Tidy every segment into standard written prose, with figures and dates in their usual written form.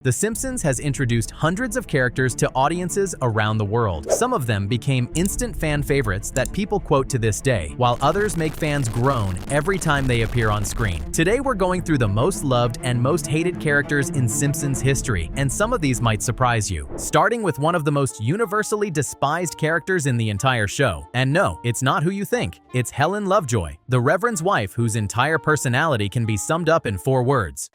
The Simpsons has introduced hundreds of characters to audiences around the world. Some of them became instant fan favorites that people quote to this day, while others make fans groan every time they appear on screen. Today we're going through the most loved and most hated characters in Simpsons history, and some of these might surprise you. Starting with one of the most universally despised characters in the entire show. And no, it's not who you think. It's Helen Lovejoy, the Reverend's wife whose entire personality can be summed up in 4 words.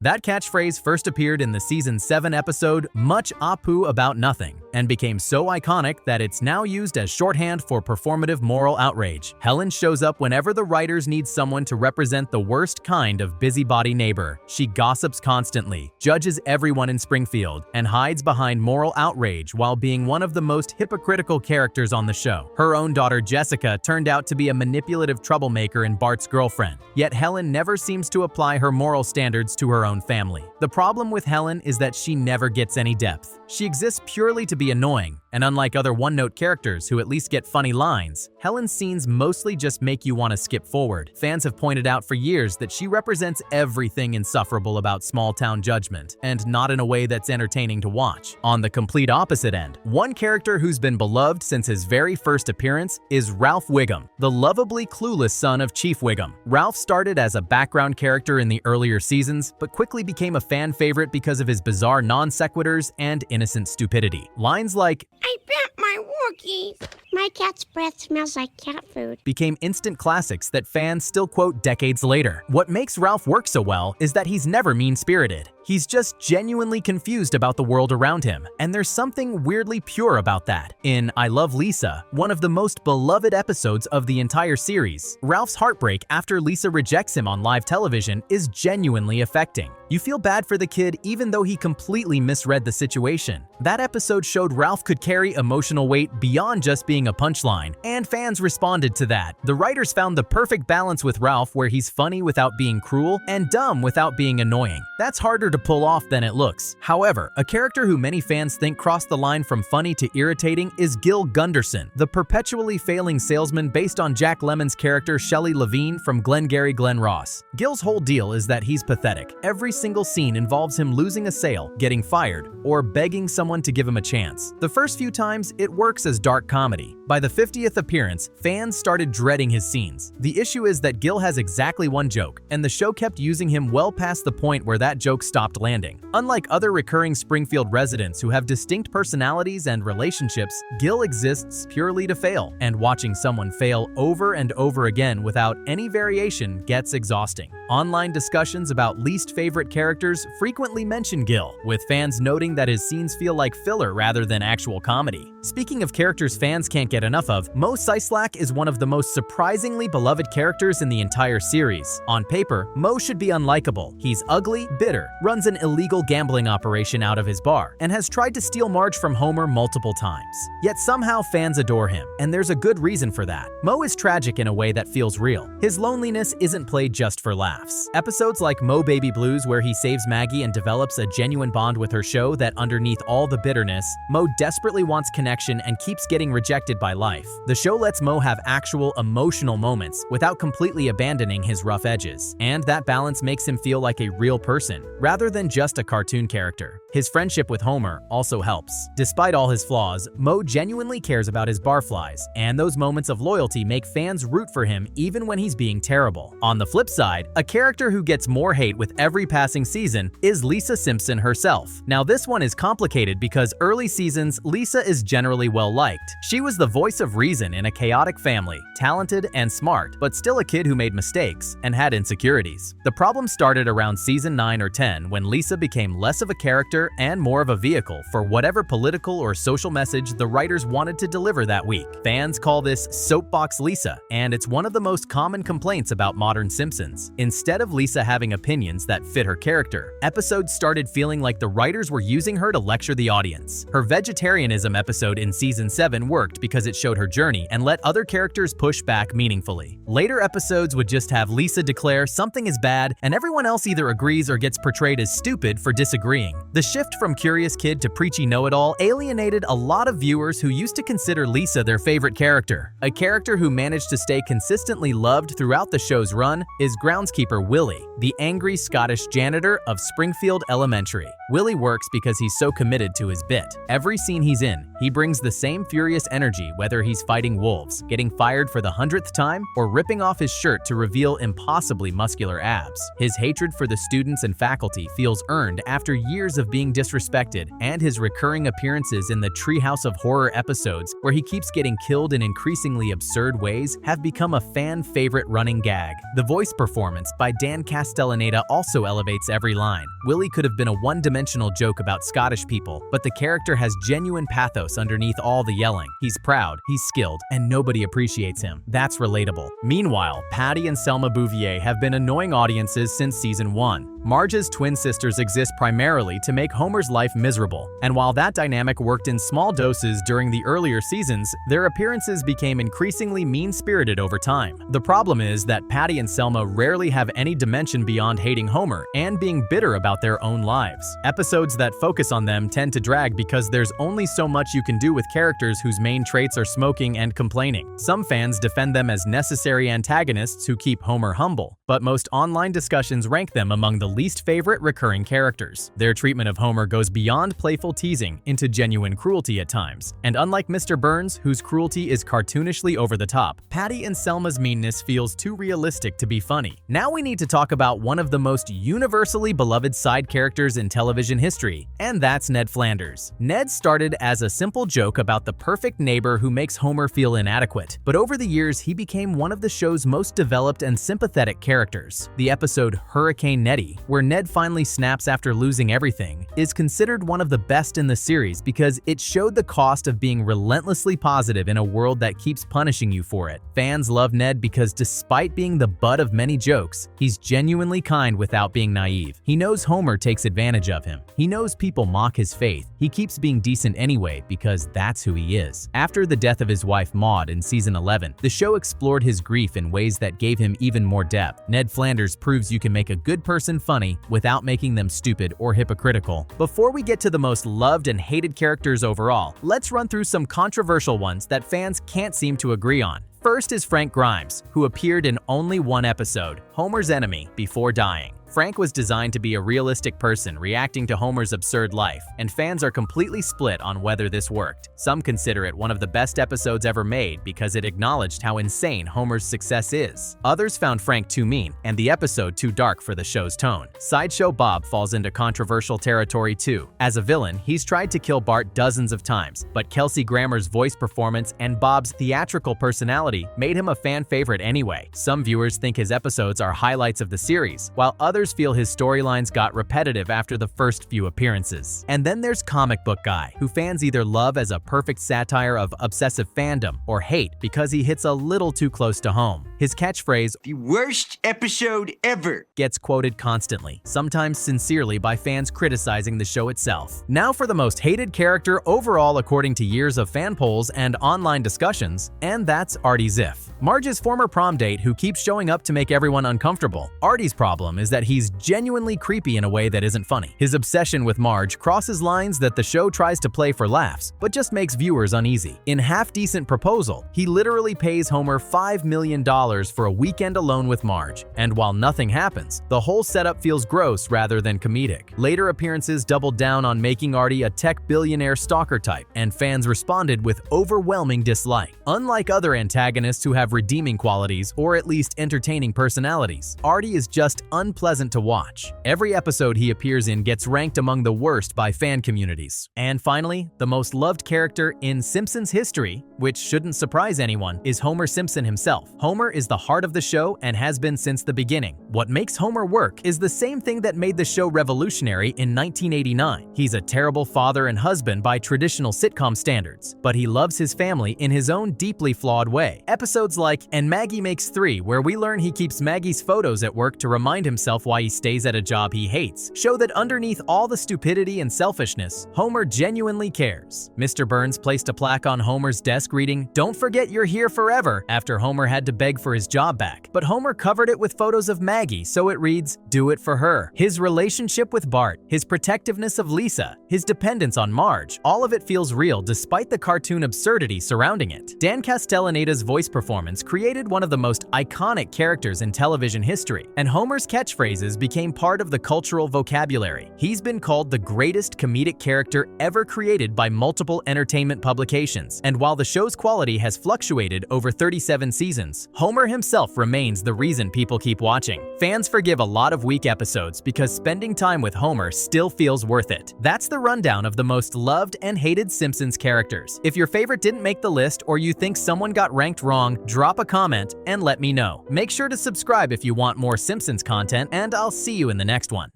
That catchphrase first appeared in the season 7 episode Much Apu About Nothing and became so iconic that it's now used as shorthand for performative moral outrage. Helen shows up whenever the writers need someone to represent the worst kind of busybody neighbor. She gossips constantly, judges everyone in Springfield, and hides behind moral outrage while being one of the most hypocritical characters on the show. Her own daughter Jessica turned out to be a manipulative troublemaker and Bart's girlfriend, yet Helen never seems to apply her moral standards to her own family. The problem with Helen is that she never gets any depth. She exists purely to be annoying, and unlike other one-note characters who at least get funny lines, Helen's scenes mostly just make you want to skip forward. Fans have pointed out for years that she represents everything insufferable about small-town judgment, and not in a way that's entertaining to watch. On the complete opposite end, one character who's been beloved since his very first appearance is Ralph Wiggum, the lovably clueless son of Chief Wiggum. Ralph started as a background character in the earlier seasons, but quickly became a fan favorite because of his bizarre non-sequiturs and innocent stupidity. Lines like, "I bet my Wookiee. My cat's breath smells like cat food," became instant classics that fans still quote decades later. What makes Ralph work so well is that he's never mean-spirited. He's just genuinely confused about the world around him, and there's something weirdly pure about that. In I Love Lisa, one of the most beloved episodes of the entire series, Ralph's heartbreak after Lisa rejects him on live television is genuinely affecting. You feel bad for the kid even though he completely misread the situation. That episode showed Ralph could carry emotional weight beyond just being a punchline, and fans responded to that. The writers found the perfect balance with Ralph where he's funny without being cruel and dumb without being annoying. That's harder to pull off than it looks. However, a character who many fans think crossed the line from funny to irritating is Gil Gunderson, the perpetually failing salesman based on Jack Lemmon's character Shelley Levine from Glengarry Glen Ross. Gil's whole deal is that he's pathetic. Every single scene involves him losing a sale, getting fired, or begging someone to give him a chance. The first few times, it works as dark comedy. By the 50th appearance, fans started dreading his scenes. The issue is that Gil has exactly one joke, and the show kept using him well past the point where that joke stopped landing. Unlike other recurring Springfield residents who have distinct personalities and relationships, Gil exists purely to fail, and watching someone fail over and over again without any variation gets exhausting. Online discussions about least favorite characters frequently mention Gil, with fans noting that his scenes feel like filler rather than actual comedy. Speaking of characters fans can't get enough of, Moe Szyslak is one of the most surprisingly beloved characters in the entire series. On paper, Moe should be unlikable. He's ugly, bitter, runs an illegal gambling operation out of his bar, and has tried to steal Marge from Homer multiple times. Yet somehow fans adore him, and there's a good reason for that. Moe is tragic in a way that feels real. His loneliness isn't played just for laughs. Episodes like Moe Baby Blues, where he saves Maggie and develops a genuine bond with her, show that underneath all the bitterness, Moe desperately wants connection and keeps getting rejected by life. The show lets Moe have actual emotional moments without completely abandoning his rough edges, and that balance makes him feel like a real person, rather than just a cartoon character. His friendship with Homer also helps. Despite all his flaws, Moe genuinely cares about his barflies, and those moments of loyalty make fans root for him even when he's being terrible. On the flip side, a character who gets more hate with every passing season is Lisa Simpson herself. Now this one is complicated because early seasons, Lisa is generally well-liked. She was the voice of reason in a chaotic family, talented and smart, but still a kid who made mistakes and had insecurities. The problem started around season 9 or 10 when Lisa became less of a character and more of a vehicle for whatever political or social message the writers wanted to deliver that week. Fans call this Soapbox Lisa, and it's one of the most common complaints about modern Simpsons. Instead of Lisa having opinions that fit her character, episodes started feeling like the writers were using her to lecture the audience. Her vegetarianism episode in season 7 worked because it showed her journey and let other characters push back meaningfully. Later episodes would just have Lisa declare something is bad, and everyone else either agrees or gets portrayed as stupid for disagreeing. The shift from curious kid to preachy know-it-all alienated a lot of viewers who used to consider Lisa their favorite character. A character who managed to stay consistently loved throughout the show's run is groundskeeper housekeeper Willie, the angry Scottish janitor of Springfield Elementary. Willie works because he's so committed to his bit. Every scene he's in, he brings the same furious energy whether he's fighting wolves, getting fired for the 100th time, or ripping off his shirt to reveal impossibly muscular abs. His hatred for the students and faculty feels earned after years of being disrespected, and his recurring appearances in the Treehouse of Horror episodes, where he keeps getting killed in increasingly absurd ways, have become a fan favorite running gag. The voice performance by Dan Castellaneta also elevates every line. Willie could have been a one-dimensional joke about Scottish people, but the character has genuine pathos underneath all the yelling. He's proud, he's skilled, and nobody appreciates him. That's relatable. Meanwhile, Patty and Selma Bouvier have been annoying audiences since season 1. Marge's twin sisters exist primarily to make Homer's life miserable, and while that dynamic worked in small doses during the earlier seasons, their appearances became increasingly mean-spirited over time. The problem is that Patty and Selma rarely have any dimension beyond hating Homer and being bitter about their own lives. Episodes that focus on them tend to drag because there's only so much you can do with characters whose main traits are smoking and complaining. Some fans defend them as necessary antagonists who keep Homer humble, but most online discussions rank them among the least favorite recurring characters. Their treatment of Homer goes beyond playful teasing into genuine cruelty at times, and unlike Mr. Burns, whose cruelty is cartoonishly over the top, Patty and Selma's meanness feels too realistic to be funny. Now we need to talk about one of the most universally beloved side characters in television history, and that's Ned Flanders. Ned started as a simple joke about the perfect neighbor who makes Homer feel inadequate, but over the years he became one of the show's most developed and sympathetic characters. The episode Hurricane Nettie, where Ned finally snaps after losing everything, is considered one of the best in the series because it showed the cost of being relentlessly positive in a world that keeps punishing you for it. Fans love Ned because despite being the butt of many jokes, he's genuinely kind without being naive. He knows Homer takes advantage of him. He knows people mock his faith. He keeps being decent anyway because that's who he is. After the death of his wife Maude in season 11, the show explored his grief in ways that gave him even more depth. Ned Flanders proves you can make a good person funny without making them stupid or hypocritical. Before we get to the most loved and hated characters overall, let's run through some controversial ones that fans can't seem to agree on. First is Frank Grimes, who appeared in only one episode, Homer's enemy, before dying. Frank was designed to be a realistic person reacting to Homer's absurd life, and fans are completely split on whether this worked. Some consider it one of the best episodes ever made because it acknowledged how insane Homer's success is. Others found Frank too mean and the episode too dark for the show's tone. Sideshow Bob falls into controversial territory too. As a villain, he's tried to kill Bart dozens of times, but Kelsey Grammer's voice performance and Bob's theatrical personality made him a fan favorite anyway. Some viewers think his episodes are highlights of the series, while others feel his storylines got repetitive after the first few appearances. And then there's Comic Book Guy, who fans either love as a perfect satire of obsessive fandom or hate because he hits a little too close to home. His catchphrase, "The worst episode ever," gets quoted constantly, sometimes sincerely by fans criticizing the show itself. Now for the most hated character overall according to years of fan polls and online discussions, and that's Artie Ziff. Marge's former prom date who keeps showing up to make everyone uncomfortable. Artie's problem is that he's genuinely creepy in a way that isn't funny. His obsession with Marge crosses lines that the show tries to play for laughs, but just makes viewers uneasy. In Half Decent Proposal, he literally pays Homer $5 million for a weekend alone with Marge, and while nothing happens, the whole setup feels gross rather than comedic. Later appearances doubled down on making Artie a tech billionaire stalker type, and fans responded with overwhelming dislike. Unlike other antagonists who have redeeming qualities or at least entertaining personalities, Artie is just unpleasant to watch. Every episode he appears in gets ranked among the worst by fan communities. And finally, the most loved character in Simpsons history, which shouldn't surprise anyone, is Homer Simpson himself. Homer is the heart of the show and has been since the beginning. What makes Homer work is the same thing that made the show revolutionary in 1989. He's a terrible father and husband by traditional sitcom standards, but he loves his family in his own deeply flawed way. Episodes like And Maggie Makes Three, where we learn he keeps Maggie's photos at work to remind himself why he stays at a job he hates, show that underneath all the stupidity and selfishness, Homer genuinely cares. Mr. Burns placed a plaque on Homer's desk reading, "Don't forget you're here forever," after Homer had to beg for his job back. But Homer covered it with photos of Maggie, so it reads, "Do it for her." His relationship with Bart, his protectiveness of Lisa, his dependence on Marge, all of it feels real despite the cartoon absurdity surrounding it. Dan Castellaneta's voice performance created one of the most iconic characters in television history, and Homer's catchphrases became part of the cultural vocabulary. He's been called the greatest comedic character ever created by multiple entertainment publications, and while the show's quality has fluctuated over 37 seasons, Homer himself remains the reason people keep watching. Fans forgive a lot of weak episodes because spending time with Homer still feels worth it. That's the rundown of the most loved and hated Simpsons characters. If your favorite didn't make the list or you think someone got ranked wrong, drop a comment and let me know. Make sure to subscribe if you want more Simpsons content, and I'll see you in the next one.